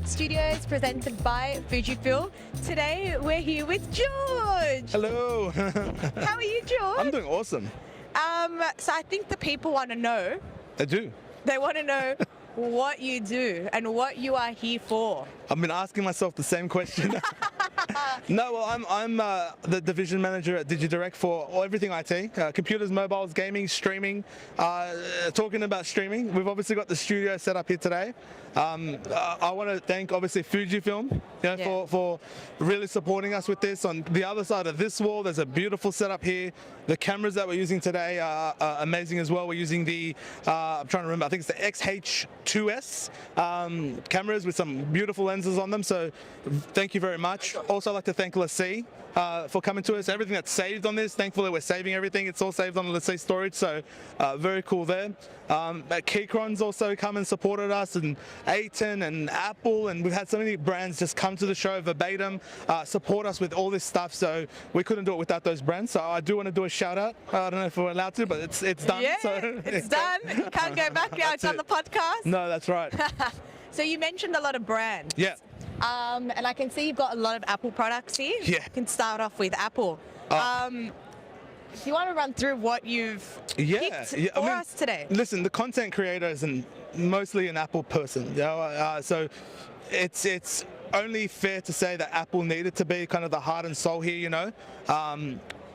EduTech Studios presented by Fujifilm. Today we're here with George. Hello. How are you, George? I'm doing awesome. So I think the people want to know. They do. They want to know what you do and what you are here for. I've been asking myself the same question. No, well, I'm the division manager at digiDirect for everything IT, computers, mobiles, gaming, streaming. Talking about streaming, we've obviously got the studio set up here today. I want to thank obviously Fujifilm, for really supporting us with this. On the other side of this wall, there's a beautiful setup here. The cameras that we're using today are amazing as well. We're using the I'm trying to remember. I think it's the XH2S cameras with some beautiful lenses on them. So thank you very much. Also, I'd like to thank LaCie for coming to us. Everything that's saved on this, thankfully we're saving everything. It's all saved on LaCie storage, so very cool there. Keychron's also come and supported us, and Aiton and Apple, and we've had so many brands just come to the show verbatim, support us with all this stuff, so we couldn't do it without those brands. So I do want to do a shout out. I don't know if we're allowed to, but it's done. Yeah, so it's done. Can't go back now. It's on the podcast. No, that's right. So you mentioned a lot of brands. Yeah. And I can see you've got a lot of Apple products here. Yeah. You can start off with Apple. Do you want to run through what you've picked for us today? Listen, the content creator is mostly an Apple person, so it's only fair to say that Apple needed to be kind of the heart and soul here,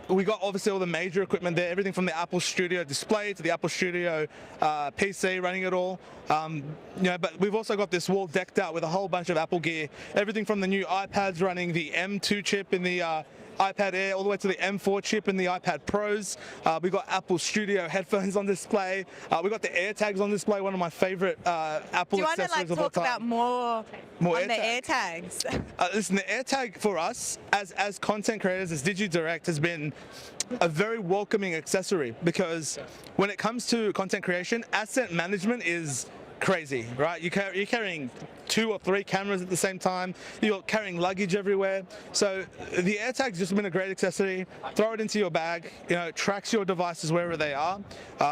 We got obviously all the major equipment there, everything from the Apple Studio display to the Apple Studio PC running it all. But we've also got this wall decked out with a whole bunch of Apple gear, everything from the new iPads running the M2 chip in the iPad Air all the way to the M4 chip in the iPad Pros. We've got Apple Studio headphones on display. We've got the AirTags on display, one of my favorite Apple accessories of all time. Do you want to talk about more on the AirTags? Listen, the AirTag for us as content creators, as digiDirect, has been a very welcoming accessory, because when it comes to content creation, asset management is crazy, right? You're carrying 2 or 3 cameras at the same time. You're carrying luggage everywhere. So the AirTag's just been a great accessory. Throw it into your bag. It tracks your devices wherever they are.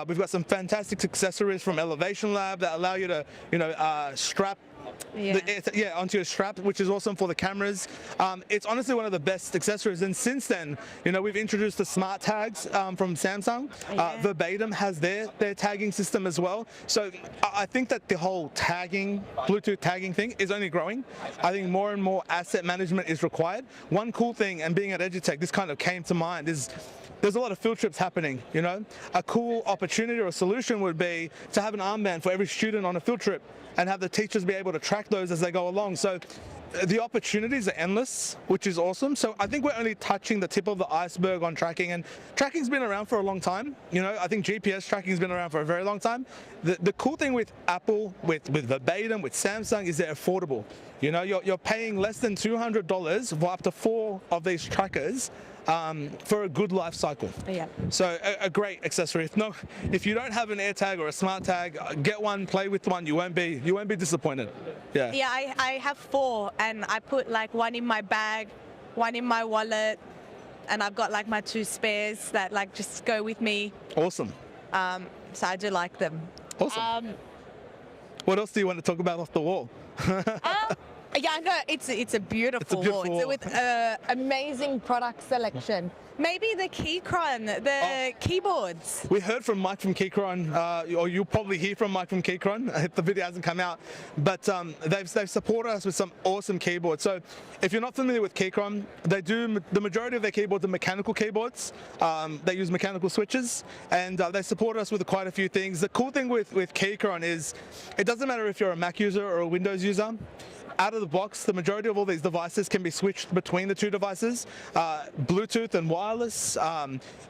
We've got some fantastic accessories from Elevation Lab that allow you to, strap onto your strap, which is awesome for the cameras. It's honestly one of the best accessories, and since then, we've introduced the smart tags from Samsung. Verbatim has their tagging system as well. So I think that the whole tagging, Bluetooth tagging thing is only growing. I think more and more asset management is required. One cool thing, and being at EduTech, this kind of came to mind, is there's a lot of field trips happening, A cool opportunity or a solution would be to have an armband for every student on a field trip and have the teachers be able to track those as they go along. So the opportunities are endless, which is awesome. So I think we're only touching the tip of the iceberg on tracking, and tracking's been around for a long time. I think GPS tracking's been around for a very long time. The cool thing with Apple, with Verbatim, with Samsung, is they're affordable. You're paying less than $200 for up to 4 of these trackers for a good life cycle. Yeah. So a great accessory. If you don't have an AirTag or a smart tag, get one, play with one. You won't be disappointed. Yeah. Yeah, I have 4, and I put like one in my bag, one in my wallet, and I've got like my 2 spares that like just go with me. Awesome. So I do like them. Awesome. What else do you want to talk about off the wall? Yeah, no, it's a beautiful wall. It's with amazing product selection. Maybe the Keychron, the keyboards. We heard from Mike from Keychron, or you'll probably hear from Mike from Keychron if the video hasn't come out. But they've supported us with some awesome keyboards. So if you're not familiar with Keychron, the majority of their keyboards are mechanical keyboards. They use mechanical switches, and they supported us with quite a few things. The cool thing with Keychron is it doesn't matter if you're a Mac user or a Windows user. Out of the box, the majority of all these devices can be switched between the 2 devices, Bluetooth and wireless,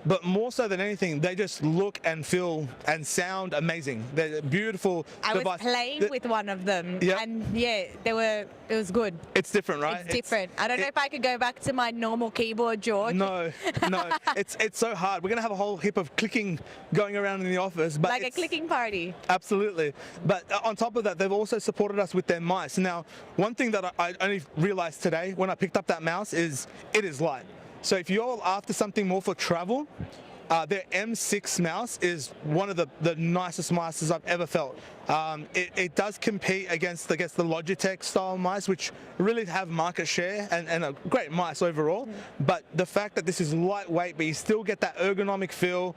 but more so than anything, they just look and feel and sound amazing. They're beautiful devices. I was playing with one of them, and it was good. It's different, right? It's different. I don't know if I could go back to my normal keyboard, George. No, it's so hard. We're going to have a whole heap of clicking going around in the office. But like a clicking party. Absolutely. But on top of that, they've also supported us with their mice. Now, one thing that I only realized today when I picked up that mouse is it is light. So if you're after something more for travel, their M6 mouse is one of the nicest mice I've ever felt. It does compete against, I guess, the Logitech style mice, which really have market share and a great mice overall. But the fact that this is lightweight, but you still get that ergonomic feel,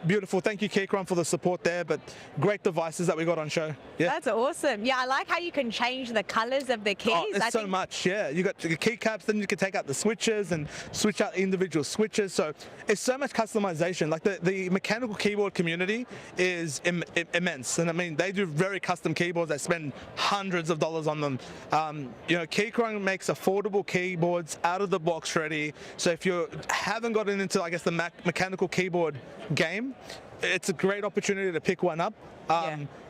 beautiful. Thank you, Keychron, for the support there. But great devices that we got on show. Yeah, That's awesome. Yeah, I like how you can change the colors of the keys. oh, it's so much. Yeah, you got the keycaps, then you can take out the switches and switch out individual switches. So it's so much customization. Like the mechanical keyboard community is immense, and I mean they do very custom keyboards. They spend hundreds of dollars on them. Keychron makes affordable keyboards out of the box ready. So if you haven't gotten into, I guess, the mechanical keyboard game, it's a great opportunity to pick one up.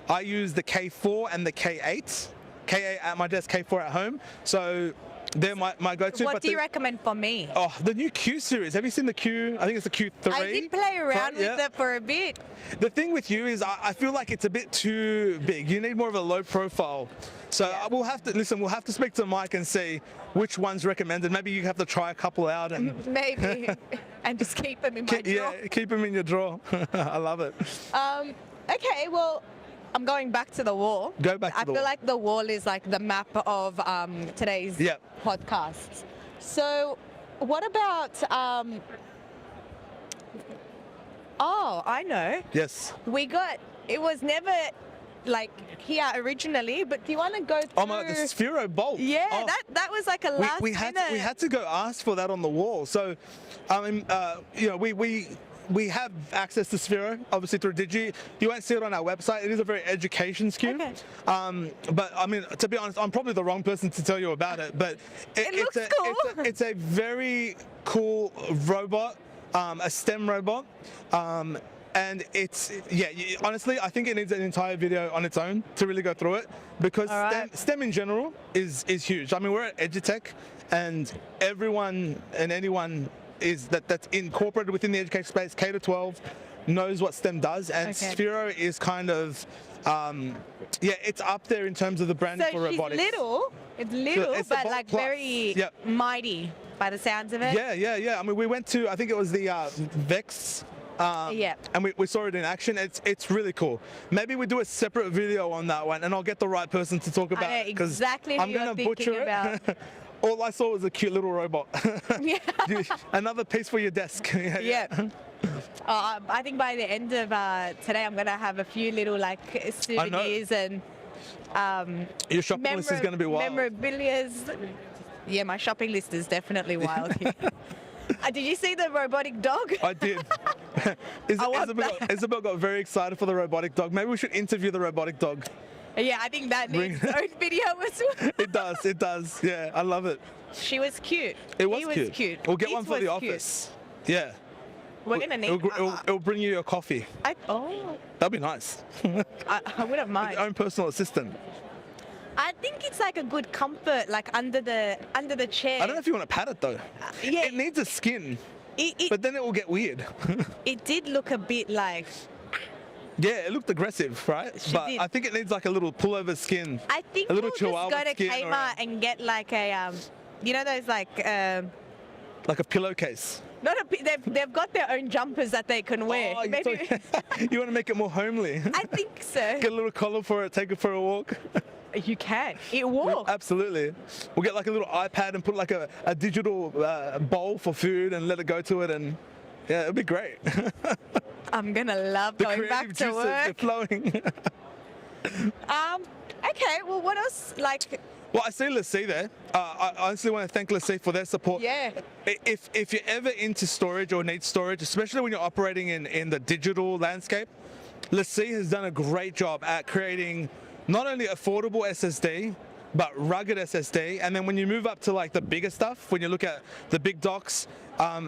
I use the K4 and the K8. K8 at my desk, K4 at home. So they're my go-to. What do you recommend for me? Oh, the new Q series. Have you seen the Q? I think it's the Q3. I did play around with it for a bit. The thing with you is I feel like it's a bit too big. You need more of a low profile. So we'll have to speak to Mike and see which one's recommended. Maybe you have to try a couple out and maybe, and just keep them in my drawer. Yeah, keep them in your drawer. I love it. Okay, well, I'm going back to the wall. Go back to I the feel wall. like the wall is like the map of today's podcast. So, what about? Oh, I know. Yes. It was never like here originally, but do you want to go through? Oh my God, the Sphero bolt. Yeah, Oh. that was like a last we minute. had to go ask for that on the wall. So, we have access to Sphero, obviously through Digi. You won't see it on our website. It is a very education SKU. Okay. But I mean, to be honest, I'm probably the wrong person to tell you about it. But It looks cool. It's a very cool robot, a STEM robot. And honestly, I think it needs an entire video on its own to really go through it, because STEM in general is huge. I mean, we're at EduTech, and everyone and anyone that's incorporated within the education space, K to 12, knows what STEM does, and Sphero is kind of, it's up there in terms of the branding for robotics. It's little, it's but the like Bolt very mighty by the sounds of it. Yeah. I mean, we went to, I think it was the Vex. And we saw it in action. It's really cool. Maybe we do a separate video on that one, and I'll get the right person to talk about it, because exactly I'm going to butcher it. All I saw was a cute little robot. Another piece for your desk. I think by the end of today, I'm going to have a few little like souvenirs and your shopping list is going to be wild. Memorabilia. Yeah, my shopping list is definitely wild here. Did you see the robotic dog? I did. Isabelle got very excited for the robotic dog. Maybe we should interview the robotic dog. Yeah, I think that needs its own video as well. It does. Yeah, I love it. She was cute. He was cute. We'll get one for the office. Yeah. We're going to need... It'll bring you your coffee. That'd be nice. I wouldn't mind. Your own personal assistant. I think it's like a good comfort, like under the chair. I don't know if you want to pat it though. It needs a skin, but then it will get weird. It did look a bit like... Yeah, it looked aggressive, right? I think it needs like a little pullover skin. I think a little we'll just go to skin Kmart and get like a, those like... like a pillowcase. They've got their own jumpers that they can wear. Oh, Maybe. You want to make it more homely? I think so. Get a little collar for it, take it for a walk. You can. It walks. Absolutely. We'll get like a little iPad and put like a digital bowl for food and let it go to it, and it'll be great. I'm gonna love going back to work. The flowing. Okay. Well, what else? Well, I see Lassie there. I honestly want to thank Lassie for their support. Yeah. If you're ever into storage or need storage, especially when you're operating in the digital landscape, Lassie has done a great job at creating not only affordable SSD, but rugged SSD. And then when you move up to like the bigger stuff, when you look at the big docks,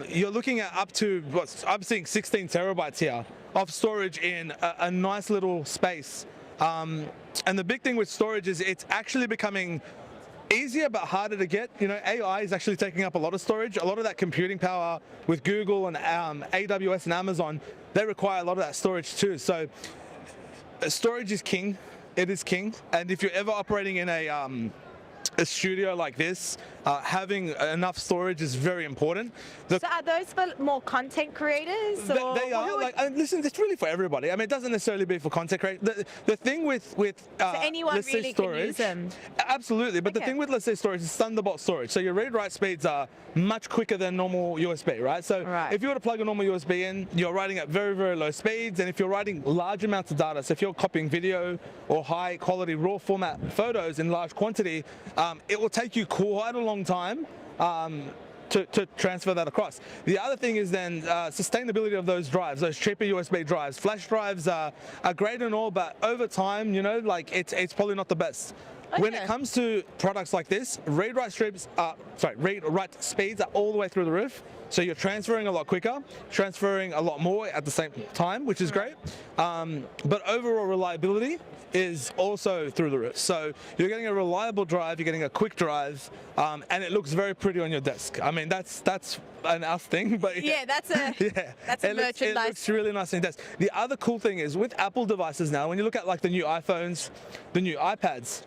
you're looking at up to, I'm seeing 16 terabytes here of storage in a nice little space. And the big thing with storage is it's actually becoming easier but harder to get. AI is actually taking up a lot of storage. A lot of that computing power with Google and AWS and Amazon, they require a lot of that storage too. So storage is king. It is king. And if you're ever operating in a a studio like this, having enough storage is very important. So are those for more content creators? Or They are like, and listen, it's really for everybody. I mean, it doesn't necessarily be for content creators. The thing with so anyone let's really say storage, can use them. Absolutely. But the thing with, let's say, storage is Thunderbolt storage. So your read-write speeds are much quicker than normal USB, right? So if you were to plug a normal USB in, you're writing at very, very low speeds. And if you're writing large amounts of data, so if you're copying video or high quality raw format photos in large quantity, it will take you quite a long time to transfer that across. The other thing is then sustainability of those drives, those cheaper USB drives. Flash drives are great and all, but over time, you know, like it's probably not the best. When it comes to products like this, read-write speeds are all the way through the roof. So you're transferring a lot quicker, transferring a lot more at the same time, which is great. But overall reliability is also through the roof. So you're getting a reliable drive, you're getting a quick drive, and it looks very pretty on your desk. I mean, that's an us thing, but that's a merchandise. It looks really nice on your desk. The other cool thing is with Apple devices now, when you look at like the new iPhones, the new iPads,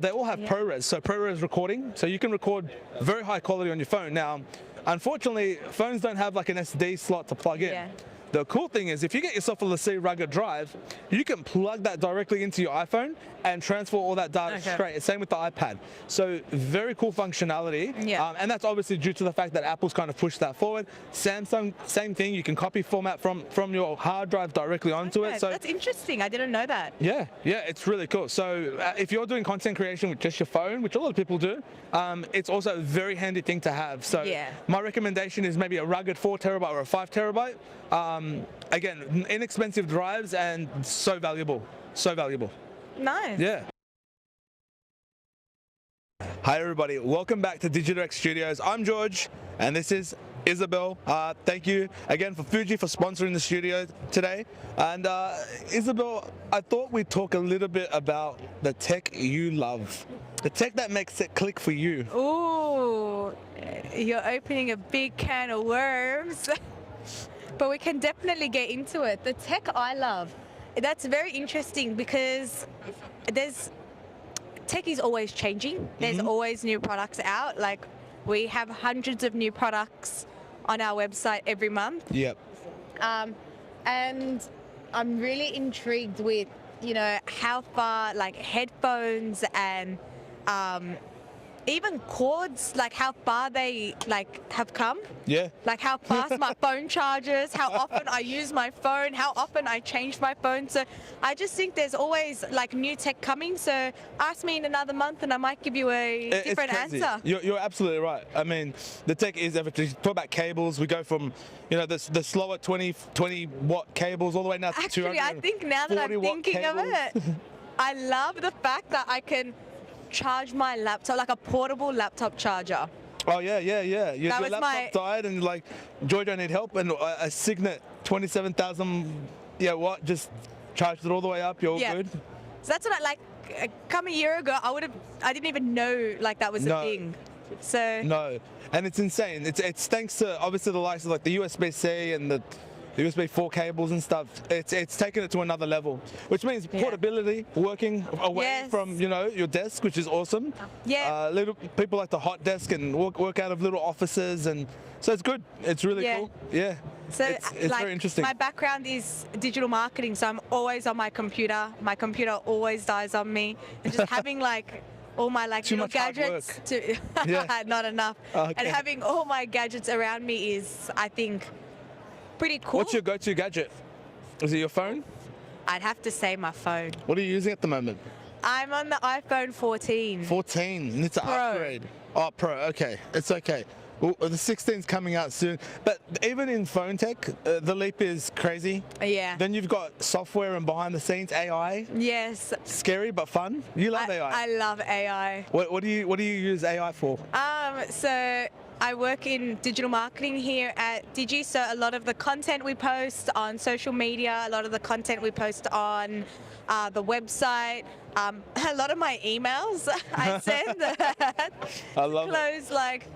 they all have ProRes, so ProRes recording, so you can record very high quality on your phone. Now, unfortunately, phones don't have like an SD slot to plug in. The cool thing is if you get yourself a LaCie rugged drive, you can plug that directly into your iPhone and transfer all that data straight. Same with the iPad. So very cool functionality. And that's obviously due to the fact that Apple's kind of pushed that forward. Samsung, same thing. You can copy format from your hard drive directly onto it. So that's interesting. I didn't know that. Yeah, it's really cool. So if you're doing content creation with just your phone, which a lot of people do, it's also a very handy thing to have. So my recommendation is maybe a rugged 4 terabyte or a 5 terabyte. Again, inexpensive drives and so valuable. So valuable. Nice. Yeah. Hi everybody, welcome back to digiDirect Studios. I'm George and this is Isabelle. Thank you again for Fuji for sponsoring the studio today. And Isabelle, I thought we'd talk a little bit about the tech you love. The tech that makes it click for you. Ooh, you're opening a big can of worms. But we can definitely get into it. The tech I love, that's very interesting because tech is always changing. There's always new products out. Like we have hundreds of new products on our website every month. Yep. And I'm really intrigued with, you know, how far like headphones and even cords, like how far they like have come. Yeah. Like how fast my phone charges, how often I use my phone, how often I change my phone. So I just think there's always like new tech coming. So ask me in another month and I might give you a different answer. You're absolutely right. I mean, the tech is everything. Talk about cables. We go from, you know, the slower 20 watt cables all the way now to 200. Actually, I think now that I'm thinking of it, I love the fact that I can charge my laptop, like a portable laptop charger. Oh yeah. Your laptop died and like, George, I need help, and a Signet 27,000 watt just charged it all the way up. You're all good. So that's what I like. Come a year ago, I didn't even know like that was a thing. So no, and it's insane. It's thanks to obviously the likes of like the USB-C and the USB 4 cables and stuff. It's taken it to another level, which means portability, working away from, you know, your desk, which is awesome. Little people like the hot desk and work out of little offices, and so it's good. It's really cool. Yeah. So it's like, very interesting. My background is digital marketing, so I'm always on my computer. My computer always dies on me, and just having like all my like little gadgets not enough. And having all my gadgets around me is, I think, pretty cool. What's your go-to gadget? Is it your phone? I'd have to say my phone. What are you using at the moment? I'm on the iPhone 14. 14, and it's an upgrade. Oh, Pro, okay. It's okay. Well, the 16's coming out soon. But even in phone tech, the leap is crazy. Yeah. Then you've got software and behind the scenes AI. Yes. Scary but fun. You love AI. I love AI. What do you use AI for? So I work in digital marketing here at Digi, so a lot of the content we post on social media, a lot of the content we post on the website, a lot of my emails I send I love close it. Like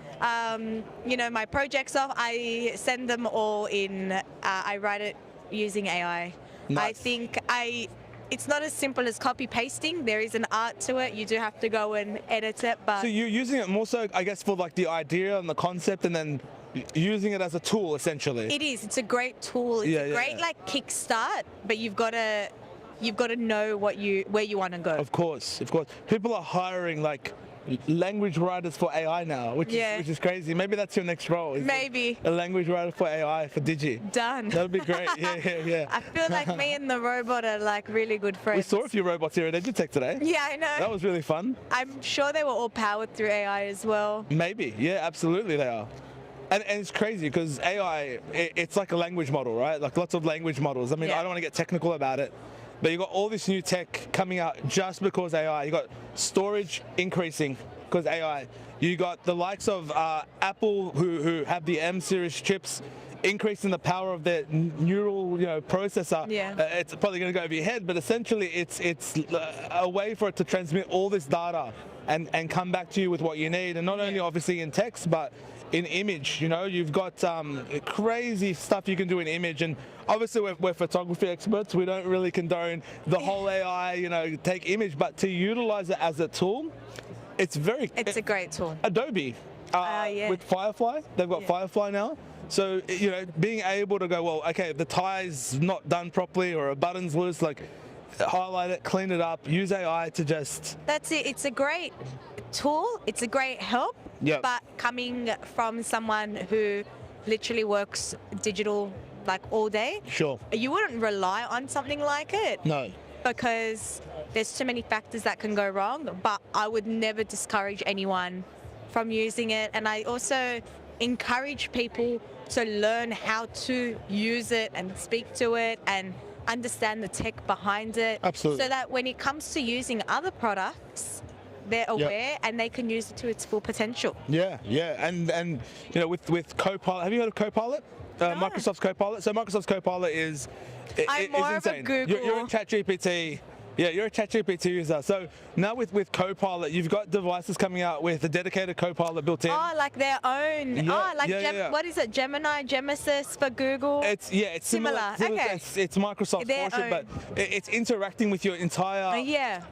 you know, my projects off, I send them all in, I write it using AI. Nice. I think it's not as simple as copy pasting. There is an art to it. You do have to go and edit it. But so you're using it more so, I guess, for like the idea and the concept, and then using it as a tool essentially. it is. It's a great tool. It's a great like kickstart, but you've got to know where you want to go. Of course. People are hiring like language writers for AI now, which is crazy. Maybe that's your next role. Maybe a language writer for AI for Digi. Done. That'd be great. Yeah. I feel like me and the robot are like really good friends. We saw a few robots here at EduTech today. Yeah, I know. That was really fun. I'm sure they were all powered through AI as well. Maybe. Yeah, absolutely they are. And it's crazy because AI, it's like a language model, right? Like lots of language models. I mean, I don't want to get technical about it, but you got all this new tech coming out just because AI. You got storage increasing because AI. You got the likes of Apple who have the M series chips increasing the power of their neural processor. It's probably going to go over your head, but essentially it's a way for it to transmit all this data and come back to you with what you need, and not only obviously in text but in image. You've got crazy stuff you can do in image, and obviously we're photography experts. We don't really condone the whole AI take image, but to utilize it as a tool, it's a great tool. Adobe with Firefly, they've got Firefly now. So being able to go, well, okay, the tie's not done properly or a button's loose, like highlight it, clean it up, use AI to just... That's it. It's a great tool. It's a great help. But coming from someone who literally works digital like all day, you wouldn't rely on something like it. No. Because there's too many factors that can go wrong. But I would never discourage anyone from using it. And I also encourage people to learn how to use it and speak to it and understand the tech behind it. Absolutely. So that when it comes to using other products, they're aware and they can use it to its full potential. Yeah. And with Copilot, have you heard of Copilot? No. Microsoft's Copilot. So Microsoft's Copilot is I'm more of a Google. You're in ChatGPT. Yeah, you're a ChatGPT user. So now with Copilot, you've got devices coming out with a dedicated Copilot built in. Oh, like their own. What is it? Gemini, Genesis for Google? It's similar. Okay. It's Microsoft's portion, but it's interacting with your entire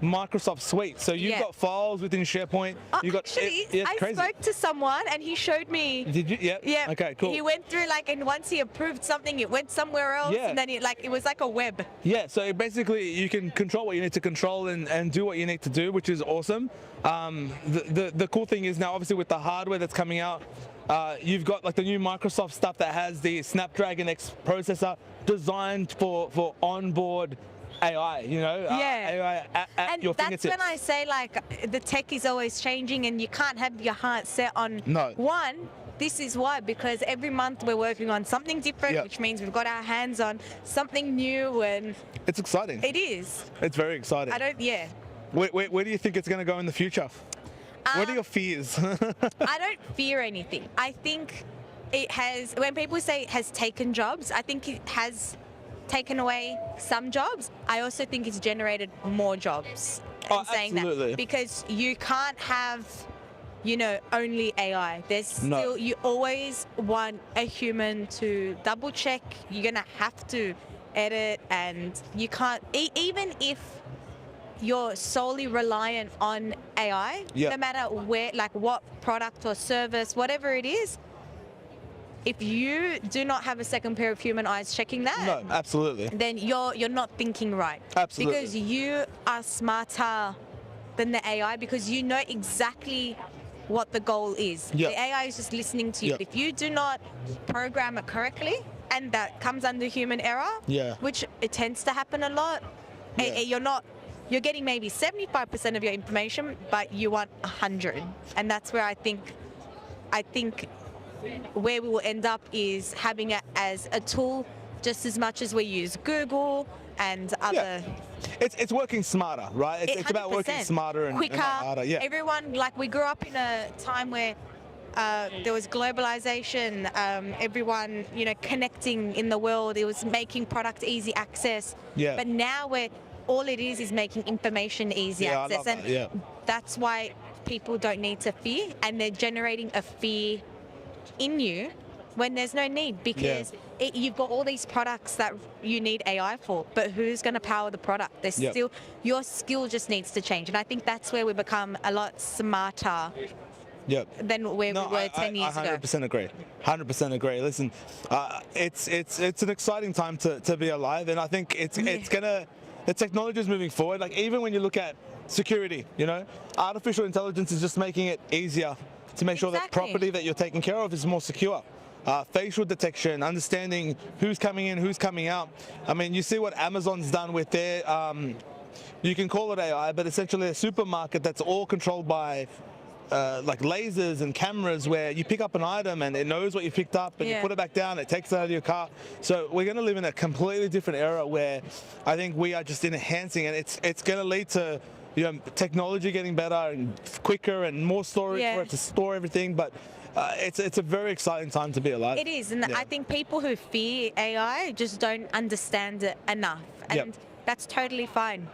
Microsoft suite. So you've got files within SharePoint. I spoke to someone and he showed me. Did you? Yeah. Yeah. Okay, cool. He went through and once he approved something, it went somewhere else, and then it was like a web. Yeah. So basically, you can control what you need to control and do what you need to do, which is awesome. The cool thing is now, obviously, with the hardware that's coming out, you've got like the new Microsoft stuff that has the Snapdragon X processor designed for onboard AI, AI at your fingertips. That's when I say the tech is always changing and you can't have your heart set on one. This is why, because every month we're working on something different, which means we've got our hands on something new, and it's exciting. It is. It's very exciting. Where do you think it's going to go in the future? What are your fears? I don't fear anything. I think it has, when people say it has taken jobs, I think it has taken away some jobs. I also think it's generated more jobs. Absolutely. That, because you can't have only AI. There's still, you always want a human to double check. You're going to have to edit, and you can't, even if you're solely reliant on AI, no matter where, what product or service, whatever it is, if you do not have a second pair of human eyes checking that, absolutely, then you're not thinking right. Absolutely. Because you are smarter than the AI, because you know exactly what the goal is. The AI is just listening to you. But if you do not program it correctly, and that comes under human error, which it tends to happen a lot, you're getting maybe 75% of your information, but you want 100. And that's where I think where we will end up is having it as a tool just as much as we use Google and other. It's working smarter, right? It's about working smarter and quicker. Harder. Yeah. Everyone, we grew up in a time where there was globalization, everyone, connecting in the world. It was making product easy access. Yeah. But now all it is making information easy access. I love that. That's why people don't need to fear, and they're generating a fear in you when there's no need, because you've got all these products that you need AI for, but who's going to power the product? There's still, your skill just needs to change, and I think that's where we become a lot smarter than where we were 10 years ago. I 100% agree. 100% agree. Listen, it's an exciting time to be alive, and I think it's gonna. The technology is moving forward. Like, even when you look at security, you know, artificial intelligence is just making it easier to make sure that property that you're taking care of is more secure. Facial detection, understanding who's coming in, who's coming out. I mean, you see what Amazon's done with their, you can call it AI, but essentially a supermarket that's all controlled by like lasers and cameras, where you pick up an item and it knows what you picked up, and you put it back down, it takes it out of your car. So we're going to live in a completely different era where I think we are just enhancing, and it's going to lead to, you know, technology getting better and quicker and more storage for it to store everything. But it's a very exciting time to be alive. It is, and I think people who fear AI just don't understand it enough, and that's totally fine.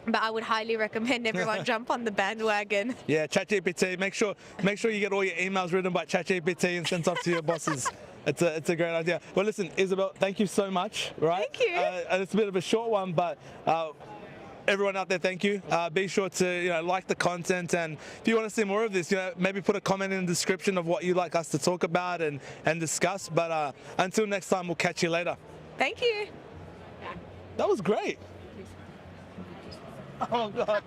But I would highly recommend everyone jump on the bandwagon. Yeah, ChatGPT. Make sure you get all your emails written by ChatGPT and sent off to your bosses. It's a great idea. Well, listen, Isabelle, thank you so much. Right? Thank you. And it's a bit of a short one, but everyone out there, thank you. Be sure to like the content, and if you want to see more of this, maybe put a comment in the description of what you'd like us to talk about and discuss. But until next time, we'll catch you later. Thank you. That was great. Oh God.